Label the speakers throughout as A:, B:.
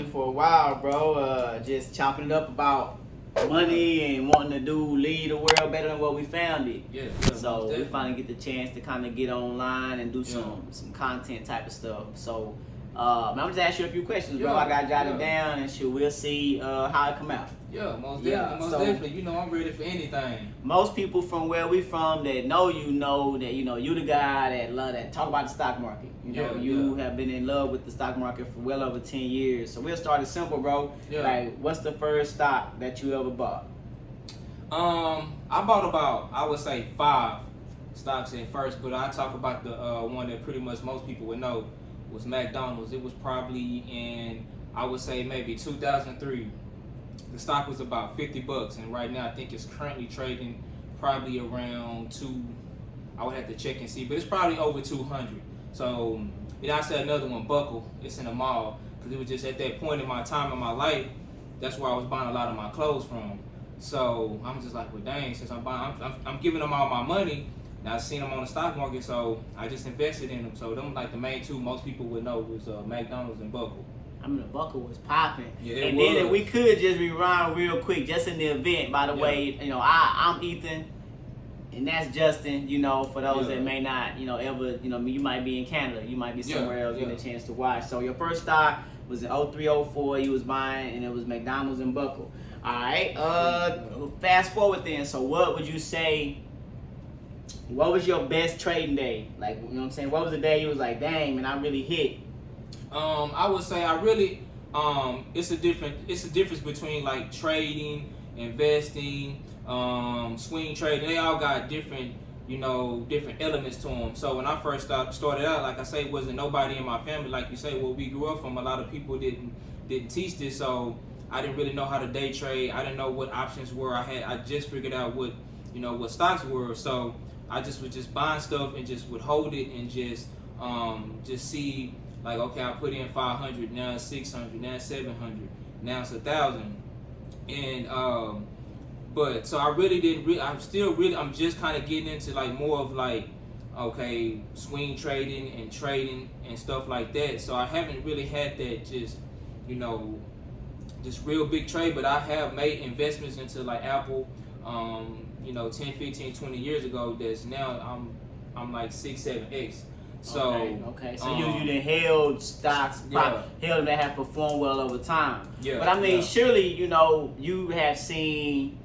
A: Tony for a while, bro. Just chopping it up about money and wanting to lead the world better than what we found it.
B: Yeah.
A: So we finally get the chance to kind of get online and do some content type of stuff. So I'm just ask you a few questions, bro. I got jotted down, and we'll see how it come out.
B: Yeah, most definitely. You know, I'm ready for anything.
A: Most people from where we from that know that you the guy that talk about the stock market. You have been in love with the stock market for well over 10 years. So we'll start it simple, bro.
B: Yeah.
A: Like, what's the first stock that you ever bought?
B: I bought about, I would say, 5 stocks at first, but I talk about the one that pretty much most people would know was McDonald's. It was probably in, I would say, maybe 2003. The stock was about $50, and right now I think it's currently trading probably around I would have to check and see, but it's probably over 200. So, I said another one, Buckle. It's in the mall, because it was just at that point in my time in my life, that's where I was buying a lot of my clothes from. So I'm just like, well, dang, since I'm giving them all my money, and I seen them on the stock market, so I just invested in them. So them like the main two most people would know was McDonald's and Buckle.
A: I mean, the Buckle was popping.
B: Yeah,
A: and then if we could just rewind real quick, just in the event, by the way, I'm Ethan, and that's Justin, for those that may not, ever, you might be in Canada, you might be somewhere else getting a chance to watch. So your first stock was in 03, 04, you was buying, and it was McDonald's and Buckle. All right, fast forward then. So what would you say, what was your best trading day? Like, you know what I'm saying? What was the day you was like, dang, man, I really hit?
B: I would say I really, it's a difference between like trading, investing, swing trading. They all got different elements to them. So when I first started out, like I say, wasn't nobody in my family, like you say, well, we grew up from, a lot of people didn't teach this, so I didn't really know how to day trade. I didn't know what options were. I just figured out what stocks were. So I just was just buying stuff and just would hold it and just see, like, okay, I put in 500, now it's 600, now it's 700, now it's 1,000. And but so I really didn't I'm just kind of getting into like more of like, okay, swing trading and stuff like that. So I haven't really had that just real big trade, but I have made investments into like Apple 10, 15, 20 years ago that's now I'm like 6, 7x. So
A: okay. So you done held stocks, held them that have performed well over time.
B: Yeah.
A: But I mean, surely you have seen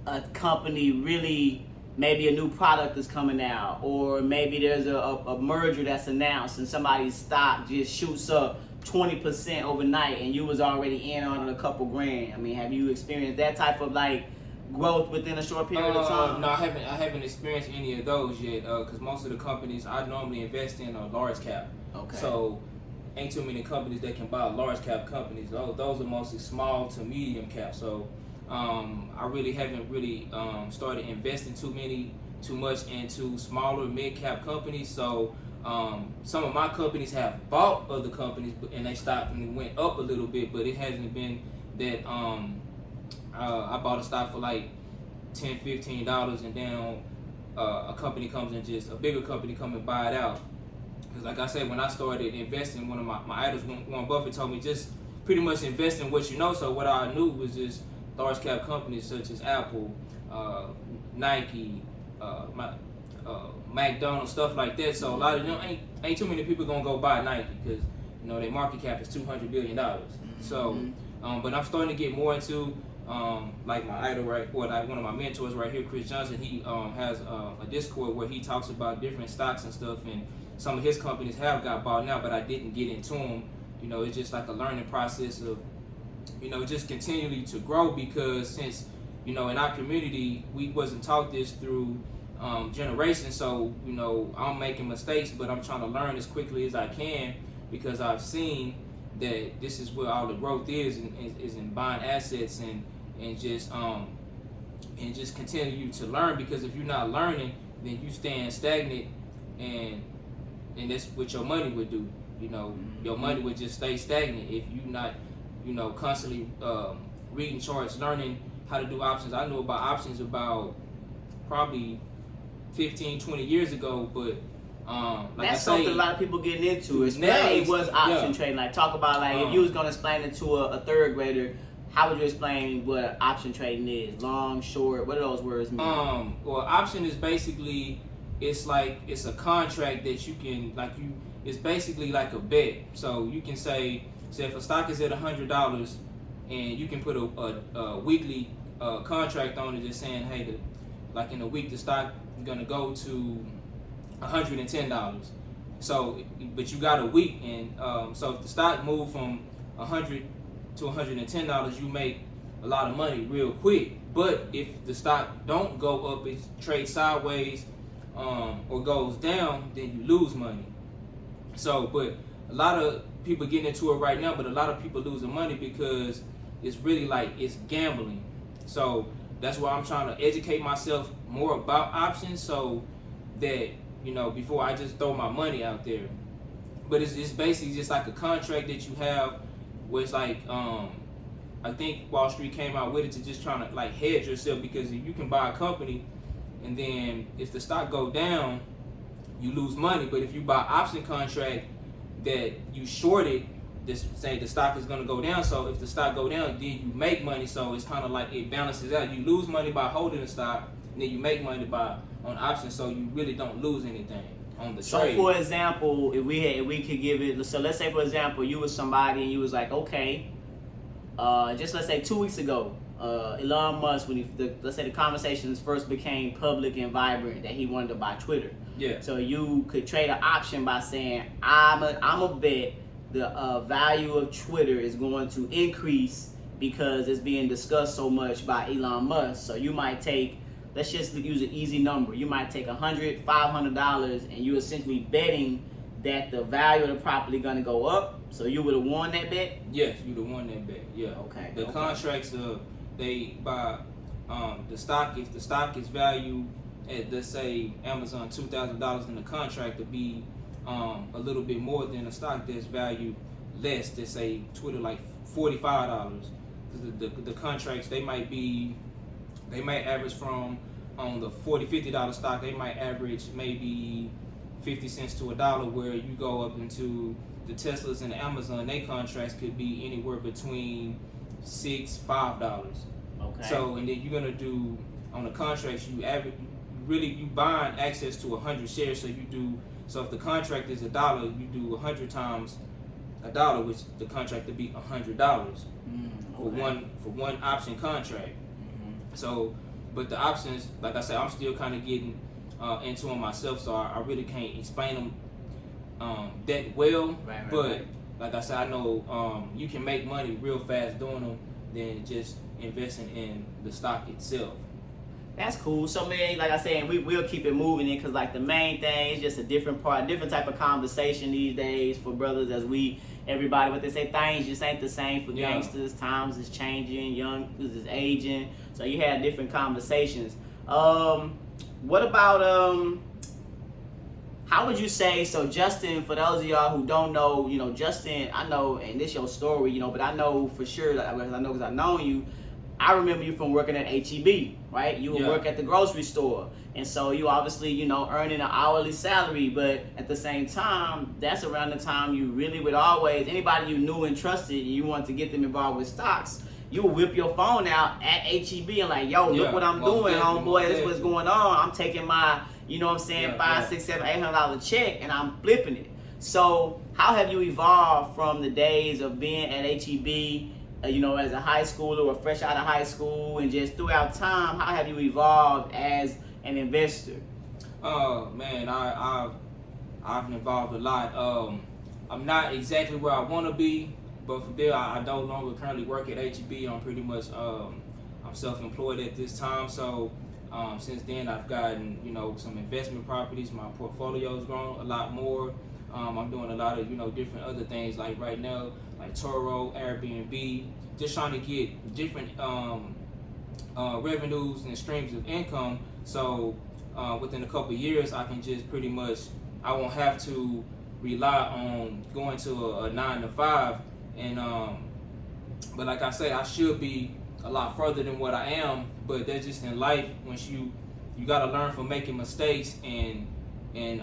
A: a company really, maybe a new product is coming out, or maybe there's a merger that's announced and somebody's stock just shoots up 20% overnight and you was already in on it a couple grand. I mean, have you experienced that type of like growth within a short period of time?
B: No, I haven't experienced any of those yet, because most of the companies I normally invest in are large cap.
A: Okay.
B: So ain't too many companies that can buy large cap companies. Those are mostly small to medium cap. So I really haven't started investing too much into smaller mid cap companies. So some of my companies have bought other companies, and they stopped and went up a little bit, but it hasn't been that I bought a stock for like $10, $15, and then a company comes and a bigger company come and buy it out. Because like I said, when I started investing, one of my idols, Warren Buffett, told me just pretty much invest in what you know. So what I knew was just large cap companies such as Apple, Nike, McDonald's, stuff like that. So a lot of them ain't too many people gonna go buy Nike because their market cap is $200 billion. So, but I'm starting to get more into like my idol, right? Or like one of my mentors right here, Chris Johnson. He has a Discord where he talks about different stocks and stuff, and some of his companies have got bought now, but I didn't get into them. It's just like a learning process of just continually to grow, because since in our community we wasn't taught this through generations. So I'm making mistakes, but I'm trying to learn as quickly as I can, because I've seen that this is where all the growth is in buying assets and just continue to learn. Because if you're not learning, then you stand stagnant, and that's what your money would do. Your money would just stay stagnant if you're not constantly reading charts, learning how to do options. I knew about options about probably 15, 20 years ago, but Like
A: That's something a lot of people getting into. Explain what's option trading. Like talk about if you was gonna explain it to a third grader, how would you explain what option trading is? Long, short, what do those words mean?
B: Well, option is basically it's a contract that you can it's basically like a bet. So you can say if a stock is at $100 and you can put a weekly contract on it, just saying, hey, like in a week the stock is gonna go to $110. So, but you got a week, and so if the stock moved from $100 to $110, you make a lot of money real quick. But if the stock don't go up, it trades sideways or goes down, then you lose money. So, but a lot of people getting into it right now, but a lot of people losing money because it's really it's gambling. So that's why I'm trying to educate myself more about options, so that before I just throw my money out there. But it's basically just like a contract that you have, where it's I think Wall Street came out with it to just trying to hedge yourself, because if you can buy a company and then if the stock go down, you lose money. But if you buy option contract that you shorted, just say the stock is going to go down, so if the stock go down, then you make money. So it's kind of like it balances out. You lose money by holding the stock, and then you make money on options, so you really don't lose anything on the trade.
A: So for example, if we could give it, so let's say for example you was somebody and you was like, okay, just let's say 2 weeks ago, Elon Musk, when let's say the conversations first became public and vibrant that he wanted to buy Twitter.
B: Yeah.
A: So you could trade an option by saying, I'm a bet the value of Twitter is going to increase because it's being discussed so much by Elon Musk. So you might take, let's just use an easy number. You might take $100, $500, and you're essentially betting that the value of the property going to go up. So you would have won that bet?
B: Yes, you would have won that bet. Yeah.
A: Okay.
B: The contracts, they buy the stock. If the stock is valued at, let's say, Amazon $2,000, in the contract to be a little bit more than a stock that's valued less. Let's say Twitter like $45. Because the contracts they might average from on the $40, $50 stock, they might average maybe 50 cents to $1, where you go up into the Teslas and the Amazon, they contracts could be anywhere between $6, $5.
A: Okay.
B: So, and then you're gonna do on the contracts, you buying access to 100 shares. So if the contract is $1, you do 100 times $1, which the contract would be $100 for one option contract. So, but the options, like I said, I'm still kind of getting into them myself, so I really can't explain them that well. Right. Like I said, I know you can make money real fast doing them than just investing in the stock itself.
A: That's cool. So man, like I said, we'll keep it moving in, because like the main thing is just a different type of conversation these days for brothers, as everybody, what they say, things just ain't the same for gangsters. Times is changing, young is aging, so you had different conversations. What about how would you say, so Justin, for those of y'all who don't know, Justin, I know, and this your story, but I know for sure, because I've known you, I remember you from working at HEB, right? You would work at the grocery store. And so you obviously, earning an hourly salary, but at the same time, that's around the time you really would always, anybody you knew and trusted, and you wanted to get them involved with stocks, you would whip your phone out at HEB and like, yo, look what I'm doing, homeboy, this is what's going on. I'm taking my, $5, $6, $7, $800 check and I'm flipping it. So how have you evolved from the days of being at HEB, as a high schooler or fresh out of high school, and just throughout time, how have you evolved as an investor?
B: Man, I've evolved a lot. I'm not exactly where I want to be, but for there, I no longer currently work at HEB. I'm pretty much I'm self-employed at this time. So since then, I've gotten some investment properties. My portfolio's grown a lot more. I'm doing a lot of different other things, like right now, like Turo, Airbnb, just trying to get different revenues and streams of income. So within a couple of years, I can just pretty much, I won't have to rely on going to a 9 to 5. And but like I say, I should be a lot further than what I am. But that's just in life. Once you got to learn from making mistakes, and and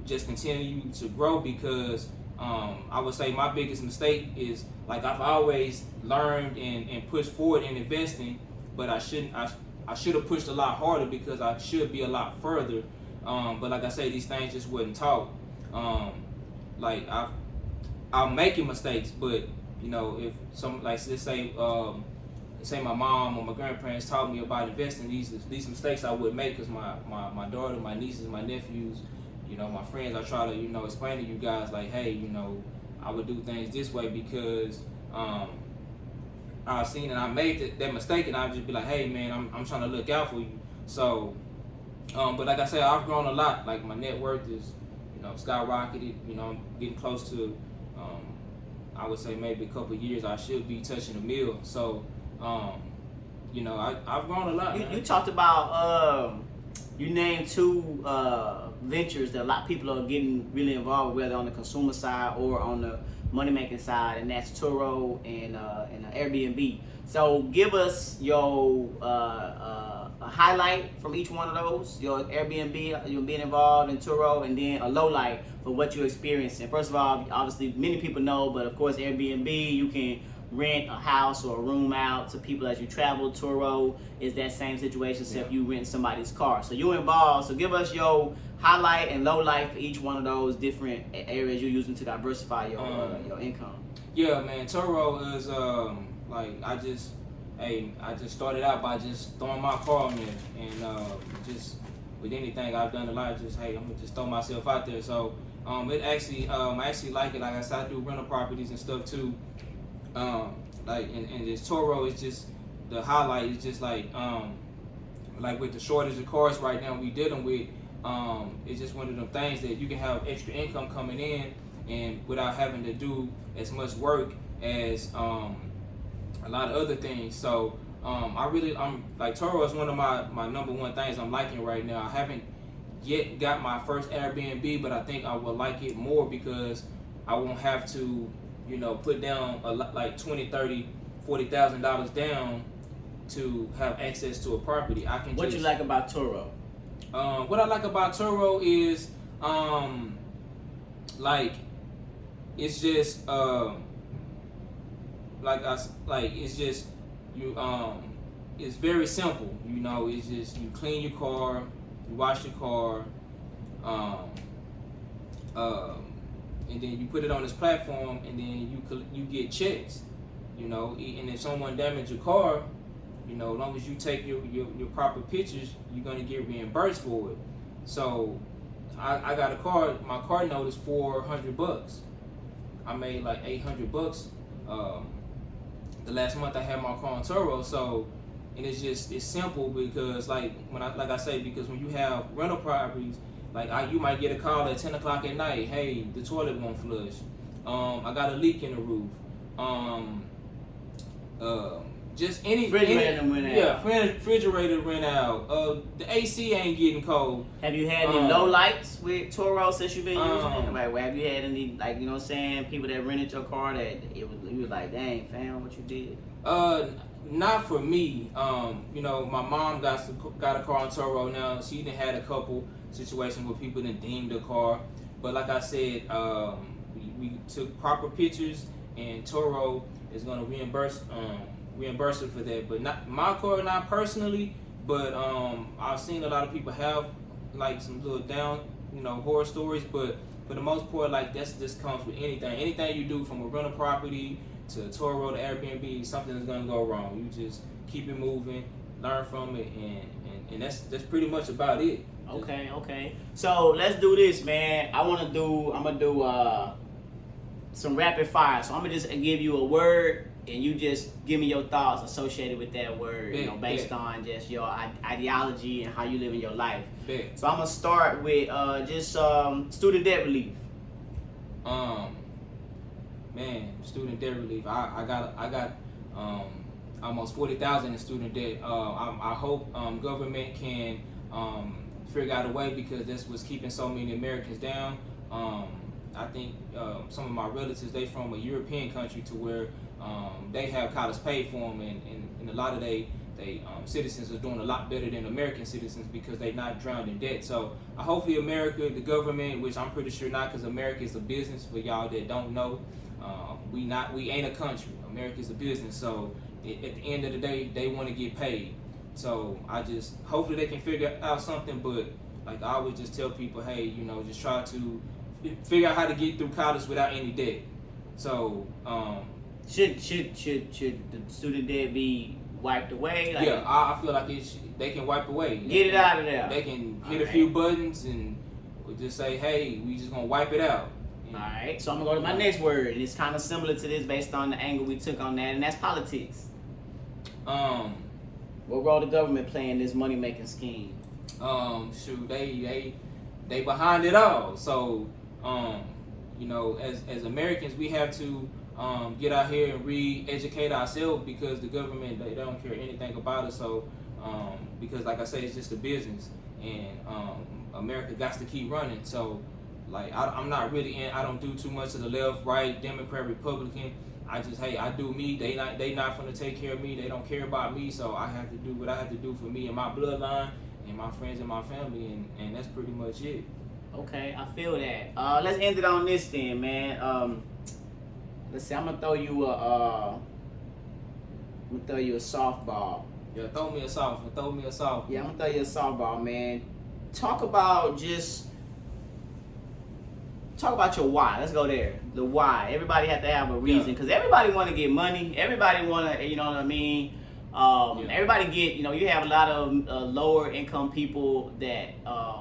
B: just continue to grow, because I would say my biggest mistake is, like, I've always learned and pushed forward in investing, but I should have pushed a lot harder, because I should be a lot further. But like I say, these things just wasn't taught. Like I'm making mistakes, but you know, if some, like, let's say my mom or my grandparents taught me about investing, these mistakes I would make, because my daughter, my nieces, my nephews, you know, my friends, I try to, you know, explain to you guys, like, hey, you know, I would do things this way because I've seen and I made that mistake, and I'd just be like, hey man, I'm trying to look out for you. So but like I said, I've grown a lot. Like, my net worth is, you know, skyrocketed. You know, I'm getting close to I would say maybe a couple of years I should be touching $1 million. So you know, I've grown a lot.
A: You talked about you named 2 ventures that a lot of people are getting really involved with, whether on the consumer side or on the money making side, and that's Turo and Airbnb. So give us your a highlight from each one of those. Your Airbnb, you being involved in Turo, and then a low light for what you experienced. And first of all, obviously many people know, but of course Airbnb, you can rent a house or a room out to people as you travel. Turo is that same situation, except you rent somebody's car. So you're involved. So give us your highlight and low light for each one of those different areas you're using to diversify your income.
B: Yeah, man. Turo is like, I just started out by just throwing my car on there, and just with anything I've done a lot, just, hey, I'm gonna just throw myself out there. So it actually I actually like it. Like I said, I do rental properties and stuff too. Like, and this Turo is just, the highlight is just like with the shortage of cars right now we dealing with, it's just one of them things that you can have extra income coming in, and without having to do as much work as a lot of other things. So I'm like, Turo is one of my number one things I'm liking right now. I haven't yet got my first Airbnb, but I think I will like it more, because I won't have to, you know, put down like $20,000, $30,000, $40,000 down to have access to a property. I can.
A: What you like about Turo?
B: What I like about Turo is like, it's just it's just you it's very simple. You know, it's just, you clean your car, you wash your car, and then you put it on this platform, and then you get checks, you know. And if someone damaged your car, you know, as long as you take your proper pictures, you're gonna get reimbursed for it. So I got a car. My car note is $400. I made like $800 the last month I had my car on Turo. So, and it's simple, because like I say, because when you have rental properties, like you might get a call at 10 o'clock at night. Hey, the toilet won't flush. I got a leak in the roof. Just any
A: refrigerator went out.
B: Yeah, refrigerator went out. The AC ain't getting cold.
A: Have you had any low lights with Turo since you've been using it? Like, have you had any, like, you know what I'm saying, people that rented your car that you was like, dang, fam, what you did?
B: Not for me. You know, my mom got a car on Turo now. She done had a couple situations where people done deemed the car, but like I said, we took proper pictures, and Turo is gonna reimburse it for that. But not my car, not personally, but I've seen a lot of people have like some little down, you know, horror stories, but for the most part, like, this comes with anything you do, from a rental property to Turo to Airbnb, something's gonna go wrong. You just keep it moving, learn from it, and that's pretty much about it.
A: Okay. So let's do this, man. I'm gonna do some rapid fire. So I'm gonna just give you a word, and you just give me your thoughts associated with that word, you know, based on just your ideology and how you live in your life. So I'm gonna start with just student debt relief.
B: Man, student debt relief. I got almost 40,000 in student debt. I hope government can figure out a way, because that's what's keeping so many Americans down. I think some of my relatives, they from a European country, to where they have college paid for them, and a lot of they citizens are doing a lot better than American citizens because they're not drowned in debt. So hopefully America, the government, which I'm pretty sure not, because America is a business. For y'all that don't know, we ain't a country. America is a business. So at the end of the day, they want to get paid. So hopefully they can figure out something. But like I always just tell people, hey, just try to figure out how to get through college without any debt. So
A: should the student debt be wiped away?
B: Yeah, I feel like they can wipe away.
A: Get it out of there.
B: They can hit a few buttons and just say, hey, we just gonna wipe it out.
A: All right, so I'm gonna go to my next word, and it's kind of similar to this based on the angle we took on that, and that's politics. What role the government play in this money making scheme?
B: Shoot, they behind it all. So, as Americans, we have to get out here and re-educate ourselves because the government they don't care anything about us. So, because like I say, it's just a business, and America got to keep running. So, like I'm not really I don't do too much of the left, right, Democrat, Republican. I do me. They not gonna take care of me. They don't care about me. So I have to do what I have to do for me and my bloodline and my friends and my family, and that's pretty much it.
A: Okay, I feel that. Let's end it on this then, man. Let's see. I'm gonna throw you a softball.
B: Yeah, throw me a softball.
A: Yeah, I'm gonna throw you a softball, man. Talk about your why. Let's go there. The why. Everybody have to have a reason because everybody want to get money. Everybody want to, you know what I mean? Everybody get, you have a lot of lower income people that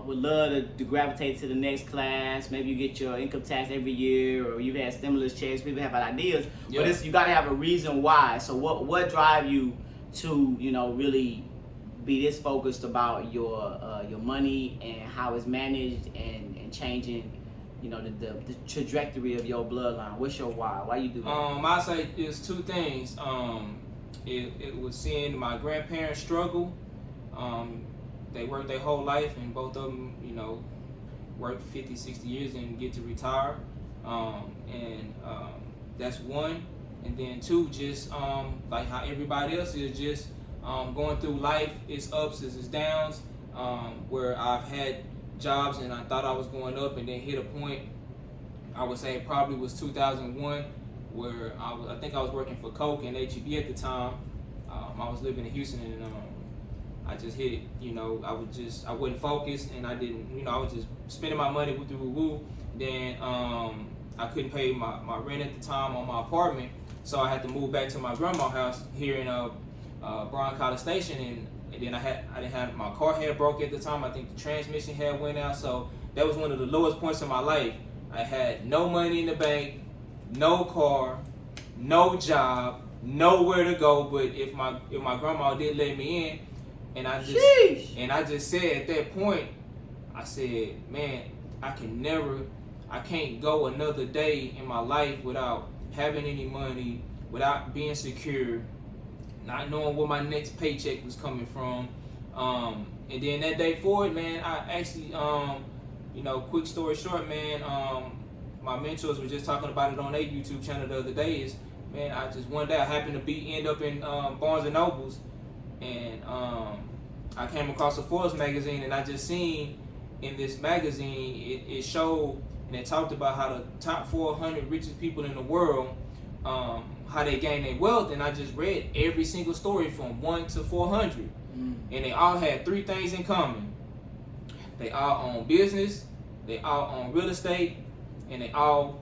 A: would love to gravitate to the next class. Maybe you get your income tax every year, or you've had stimulus checks. People have ideas, but you got to have a reason why. So what drive you to, really be this focused about your money and how it's managed and changing, the trajectory of your bloodline? What's your why? Why you do that?
B: I say it's two things. It was seeing my grandparents struggle. They worked their whole life, and both of them, worked 50, 60 years and get to retire. That's one. And then two, just like how everybody else is, just going through life. It's ups, it's downs. Where I've had jobs and I thought I was going up, and then hit a point. I would say it probably was 2001. Where I think I was working for Coke and HEB at the time. I was living in Houston, and I just hit it. I wasn't focused, and I didn't. I was just spending my money woo. Then I couldn't pay my rent at the time on my apartment, so I had to move back to my grandma's house here in Bryan College Station, and then I didn't have my car had broke at the time. I think the transmission had went out, so that was one of the lowest points in my life. I had no money in the bank. No car, no job, nowhere to go. But if my grandma did let me in, and I just said at that point, I said, man, I can't go another day in my life without having any money, without being secure, not knowing where my next paycheck was coming from. And then that day forward, man, I actually, quick story short, man. My mentors were just talking about it on their YouTube channel the other day. One day I happened to end up in Barnes and Nobles, and I came across a Forbes magazine, and I just seen in this magazine it showed and it talked about how the top 400 richest people in the world, how they gain their wealth, and I just read every single story from 1 to 400, and they all had three things in common. They all own business, they all own real estate, and they all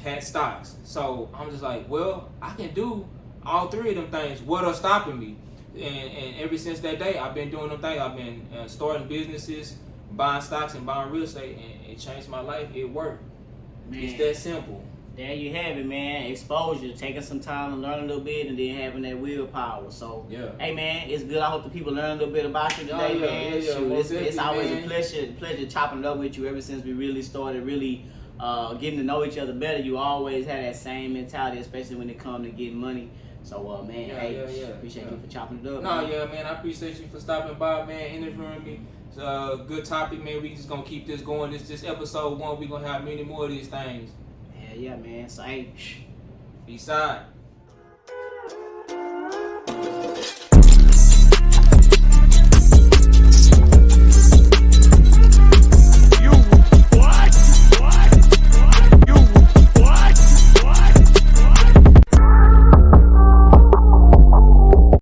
B: had stocks. So I'm just like, well, I can do all three of them things. What are stopping me? And ever since that day, I've been doing them things. I've been starting businesses, buying stocks, and buying real estate, and it changed my life. It worked. Man, it's that simple.
A: There you have it, man. Exposure, taking some time to learn a little bit, and then having that willpower. So, hey, man, it's good. I hope the people learn a little bit about you today, man. It's always a pleasure chopping it up with you. Ever since we really started getting to know each other better, you always had that same mentality, especially when it comes to getting money. So, man, appreciate you for chopping it up.
B: Man, I appreciate you for stopping by, man, interviewing me. It's a good topic, man. We just gonna keep this going. This episode 1. We gonna have many more of these things.
A: Yeah, man. So, hey,
B: peace out.